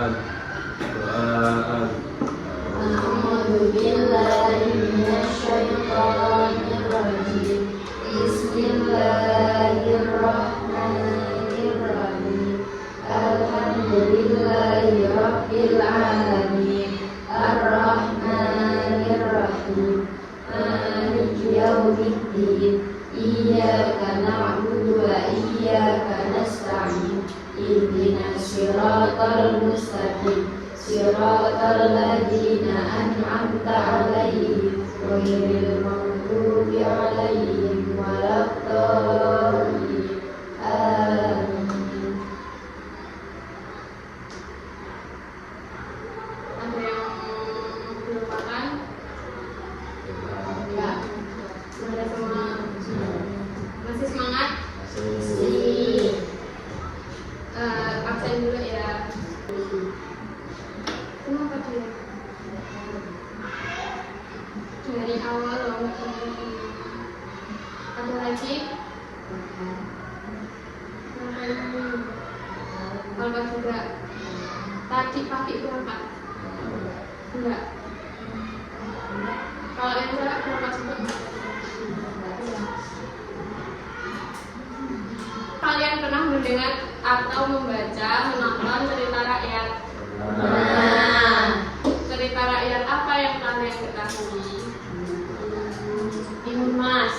Doaan. A'udzu billahi minasyaitonir rajim. Bismillahirrahmanirrahim. Alhamdulillahi rabbil alamin. Ar-Rahmanir-Rahim. Maliki yaumiddin. Iyyaka na'budu wa iyyaka nasta'in. Ihdinas siratal mustaqim. Siratal ladzina an'amta 'alaihim ghairil maghdubi 'alaihim waladdallin. Amin. Ada yang dilupakan? Enggak. Sudah semua. Masih semangat? Absen dulu ya. Kenapa dia? Dari awal loh. Ada lagi? Kalau juga tadi pagi berapa? Enggak. Kalau yang jarak berapa cepet? Kalian pernah mendengar atau membaca, menonton cerita rakyat? Cerita rakyat apa yang kalian ketahui? Imun Mas.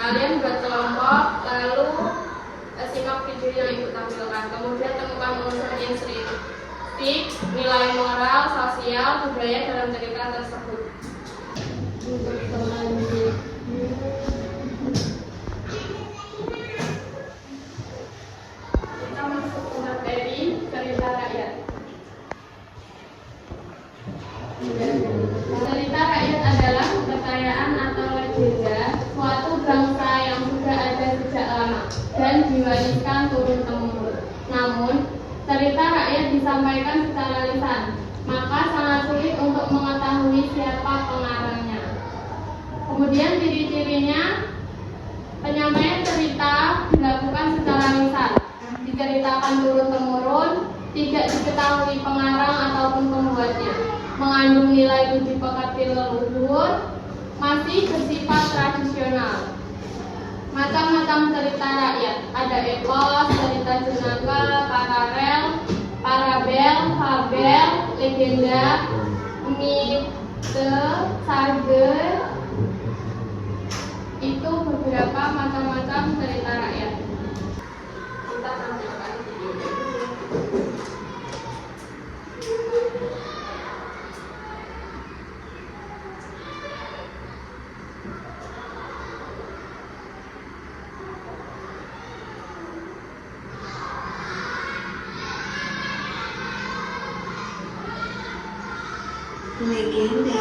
Kalian buat kelompok, lalu simak video yang ibu tampilkan. Kemudian temukan unsur instinktif, nilai moral, sosial, budaya dalam cerita tersebut. Kita masuk ke materi cerita rakyat. Cerita rakyat adalah kepercayaan atau legenda suatu bangsa yang sudah ada sejak lama dan diwariskan turun-temurun. Namun, cerita rakyat disampaikan secara lisan, maka sangat sulit untuk mengetahui siapa pengarangnya. Kemudian ciri-cirinya, penyampaian cerita dilakukan secara lisan, diceritakan turun-temurun, tidak diketahui pengarang ataupun pembuatnya, mengandung nilai budi pekerti leluhur, masih bersifat tradisional. Macam-macam cerita rakyat, ada epos, cerita jenaka, paralel, parabel, fabel, legenda, mite, sage. Itu beberapa macam-macam cerita rakyat. Kita tampilkan videonya. Legenda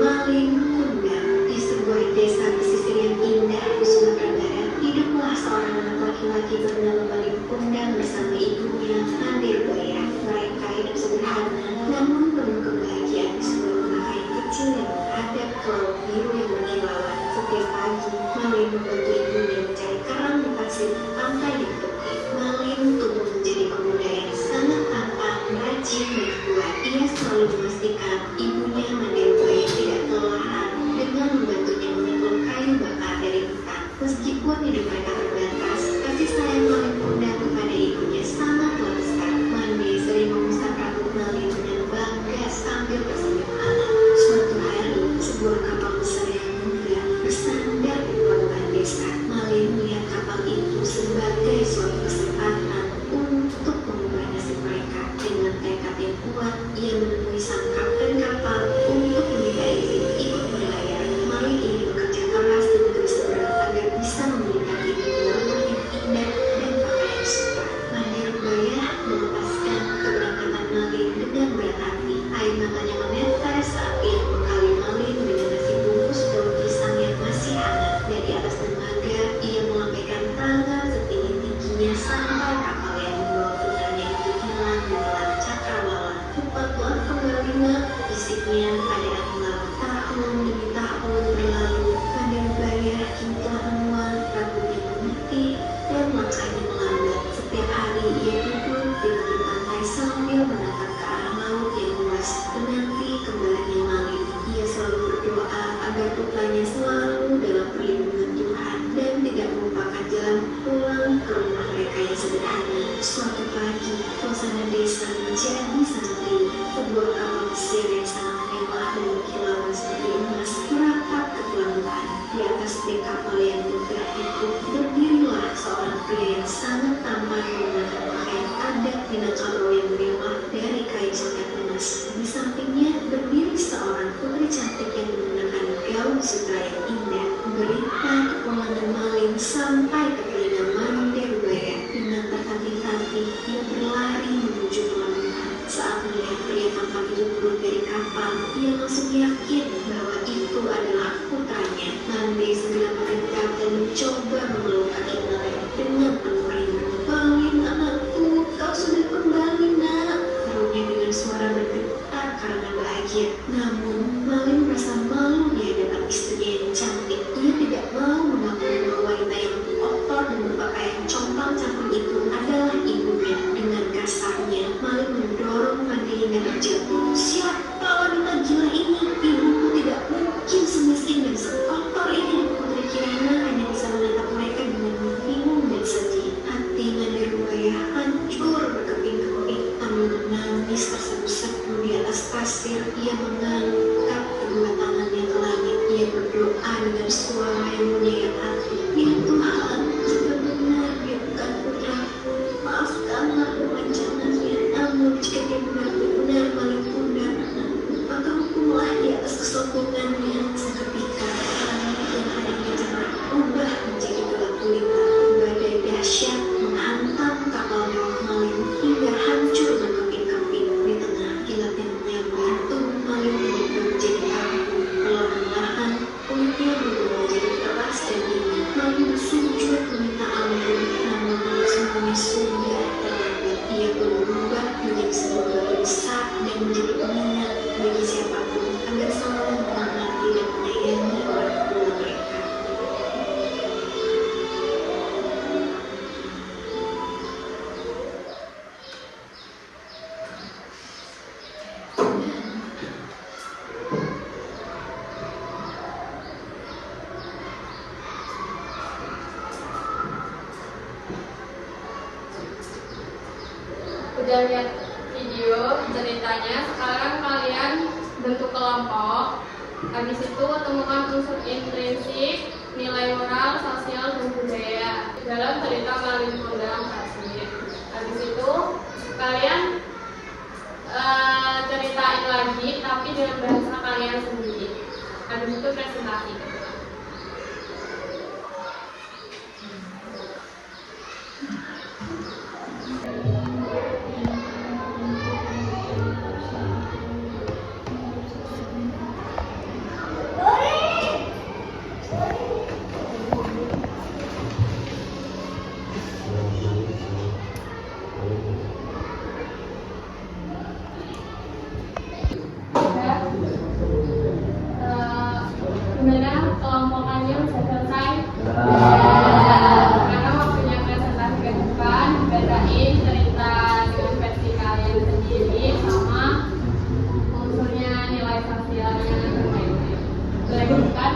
Maling Kundang. Di sebuah desa pesisir yang indah di Sumatera Barat, hiduplah seorang anak laki-laki bernama Maling Kundang bersama ibunya, Mandir Baya. Mereka hidup sederhana, namun penuh kebahagiaan di sebuah rumah kayu kecil yang menghadap ke laut biru yang berkilauan. Setiap pagi, Maling membantu ibunya mencari kerang di pasir pantai yang tepi. Maling tumbuh menjadi pemuda yang sangat tampan, rajin dan kuat. Ia selalu memastikan ibunya Mandir Baya tidak kelelahan yang megah itu berdirilah seorang pria yang sangat tampan menggunakan pakaian adat Minangkabau yang mewah dari kain sangat emas. Di sampingnya berdiri seorang putri cantik yang menggunakan gaun sutra yang indah. Berita kepulangan Malin sampai ke telinga Manderbaya dengan tertatih-tatih yang berlari menuju pelabuhan. Saat melihat pria tampan itu turun dari kapal, ia langsung yakin bahwa itu adalah putranya. Mande segera mendekat dan mencoba memeluk kaki Malin dengan penuh rindu. "Malin anakku, kau sudah kembali nak," serunya dengan suara bergetar karena bahagia. Namun Malin merasa malu di hadapan istrinya yang cantik. Ia tidak mau mengakui bahwa wanita yang kotor dan berpakaian compang-camping itu adalah ibunya. Dengan kasarnya, Malin mendorong Mande hingga terjatuh. "Siapa wanita gila ini? Ibuku tidak mungkin semiskin dan sekotor ini." Putri Kirana hanya bisa menatap mereka dengan bingung dan sedih. Hati Manderbaya hancur berkeping-keping. Sambil menangis terseduh-seduh di atas pasir, ia mengangkat kedua tangannya ke langit. Ia berdoa dengan suara yang menyayat hati. "Ya Tuhan, jika benar dia bukan putraku, maafkanlah kepanjangannya. Namun jika dia benar-benar Malin pundarku, maka hukumlah di atas kesombongannya." Seketika langit yang ada di tengah berubah menjadi gelap gulita. Badai dahsyat menghantam kapal mewah Malin hingga hancur berkeping-keping. Di tengah kilat yang menyambar, tubuh Malin berubah menjadi abu. Perlahan-lahan kulitnya berubah menjadi keras dan dingin. Malin bersujud meminta ampun, namun semuanya sudah terlambat. Ia berubah menjadi sebuah batu besar dan menjadi pengingat bagi siapapun agar selalu menghormati dan menyayangi orang tua mereka. Udah lihat video ceritanya, sekarang kalian bentuk kelompok. Habis itu temukan unsur intrinsik, nilai moral, sosial, dan budaya dalam cerita Malin Kundang Kasih. Habis itu kalian ceritain lagi tapi dengan bahasa kalian sendiri. Habis itu presentasi. Gimana kelompokannya sudah selesai? Karena waktunya presentasi ke depan, bedain cerita dengan versi kalian sendiri sama unsurnya, nilai sosialnya dan lain-lain. Boleh bukan?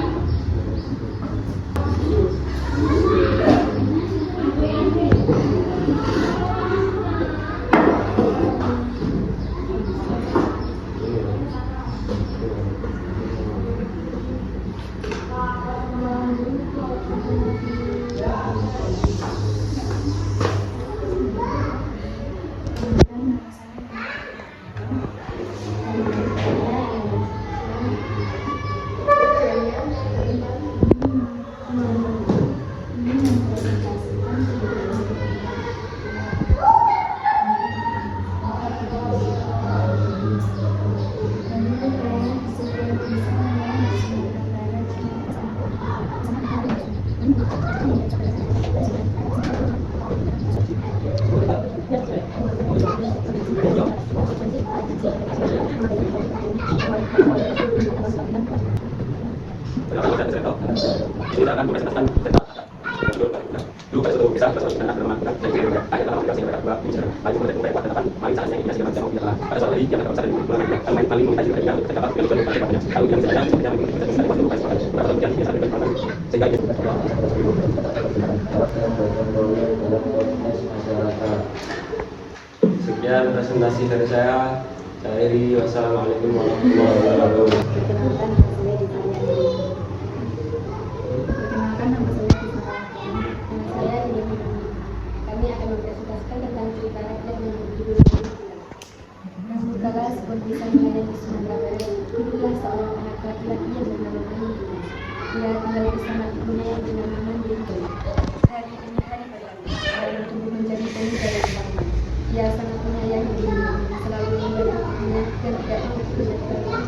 Sekian presentasi dari saya. Saya Iri. Wassalamualaikum warahmatullahi wabarakatuh. Perkenalkan, nama saya ditanya. Perkenalkan, nama saya bisa melayani Sumatera Barat, itulah seorang anak laki-laki yang bernama Malim. Ia tinggal bersama ibunya yang bernama Mandiri. Hari demi hari berlalu, Malim tumbuh menjadi pemuda yang tampan. Ia sangat menyayangi ibunya, selalu memberi ibunya dan tidak ikut berjalan.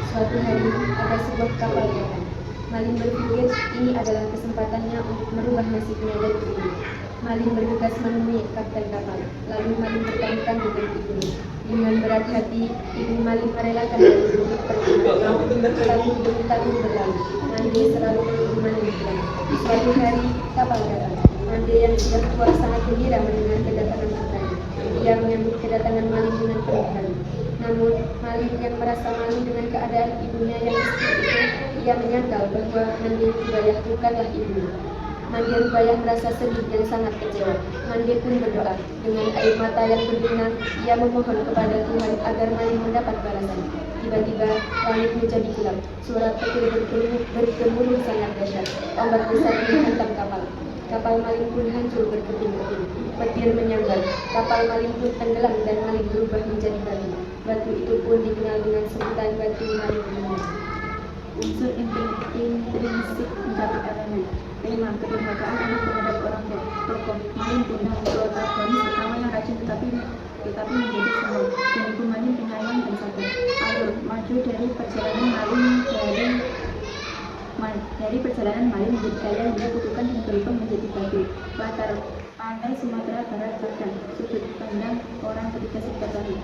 Suatu hari, ada sebuah kapal datang. Malim berpikir ini adalah kesempatannya untuk merubah nasibnya dari dulu. Malim bergegas menemui kapten kapal. Lalu Malim bertanya dengan ibunya. Dengan berat hati, ibu Malim merelakan Malim untuk pergi. Lalu bertahun berlalu. Mandi selalu menunggu Malim pulang. Suatu hari, kapal datang. Mandi yang sudah tua sangat gembira mendengar kedatangan putranya. Ia menyambut kedatangan Malim dengan penuh haru. Namun, Malim yang merasa malu dengan keadaan ibunya yang miskin itu, ia menyangkal bahwa Mandir Rubaiyah bukanlah ibunya. Mandir Rubaiyah merasa sedih dan sangat kecewa. Mandir pun berdoa. Dengan air mata yang berlinang, ia memohon kepada Tuhan agar Malim mendapat balasan. Tiba-tiba, langit menjadi gelap. Suara petir bergemuruh sangat dahsyat. Ombak besar menghantam kapal. Kapal Malim pun hancur berkeping-keping. Petir menyambar. Kapal Malim pun tenggelam dan Malim berubah menjadi batu. Batu itu pun dikenal dengan sebutan batu Malim Dunia. Unsur intrinsik mencapai elemen. Memang kedurhakaan anak terhadap orang tua. Tokoh Malim pun protagonis utama yang rajin tetapi menjadi sombong. Dan ibu Malim penyayang dan sabar. Alur maju dari perjalanan Malim menjadi kaya hingga kutukan dan berubah menjadi batu. Latar pantai Sumatera Barat Padang. Sudut pandang orang ketika sekitar tahun.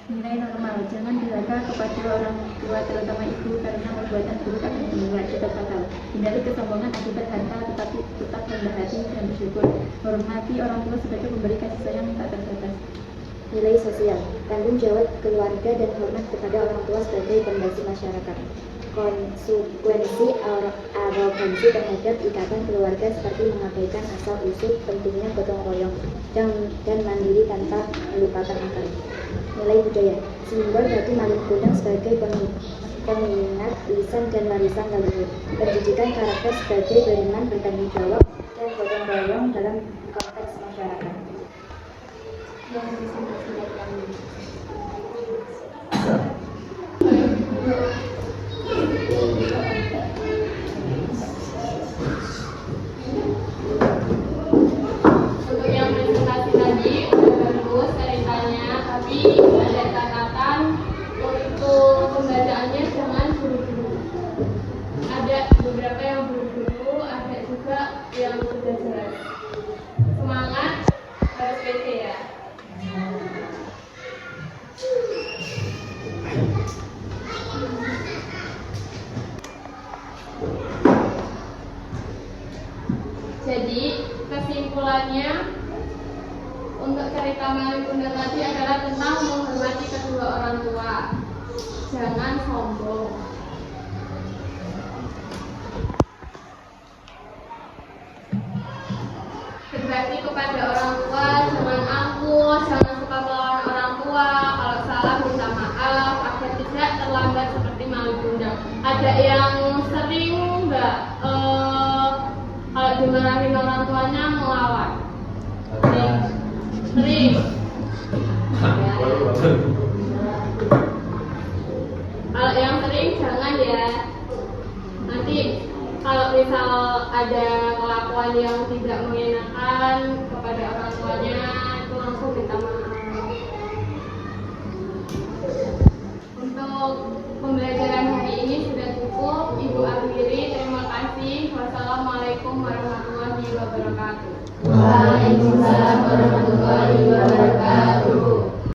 Nilai normal, jangan durhaka kepada orang tua terutama ibu karena perbuatan buruk akan berakibat fatal. Hindari kesombongan akibat harta, tetapi tetap rendah hati dan bersyukur. Hormati orang tua sebagai pemberi kasih sayang tak terbatas. Nilai sosial, tanggung jawab keluarga dan hormat kepada orang tua sebagai pondasi masyarakat. Konsekuensi arogansi terhadap ikatan keluarga seperti mengabaikan asal usul, pentingnya gotong royong dan mandiri tanpa melupakan akal. Nilai budaya, simbol batu Malim Kundang sebagai pengingat lisan dan warisan leluhur. Pendidikan karakter sebagai beriman, bertanggung jawab dan gotong royong dalam konteks masyarakat. Yang disampaikan Untuk yang presentasi tadi udah bagus ceritanya, tapi ada catatan untuk pembacaannya jangan buru-buru. Ada beberapa yang buru-buru, ada juga yang sudah jelas. Semangat, harus pede ya. Jadi kesimpulannya untuk cerita Malim Kundang tadi adalah tentang menghormati kedua orang tua. Jangan sombong. Berbakti kepada orang tua, jangan angkuh, jangan suka melawan orang tua. Kalau salah minta maaf agar tidak terlambat seperti Malim Kundang. Ada yang sering nggak kalau dimarahin orang tuanya melawan? Sering. Kalau yang sering jangan ya. Nanti kalau misal ada kelakuan yang tidak mengenakan kepada orang tuanya, itu langsung minta maaf. Untuk pembelajaran hari ini sudah cukup. Ibu akhiri, terima kasih. Wassalamualaikum warahmatullahi wabarakatuh. Waalaikumsalam warahmatullahi wabarakatuh.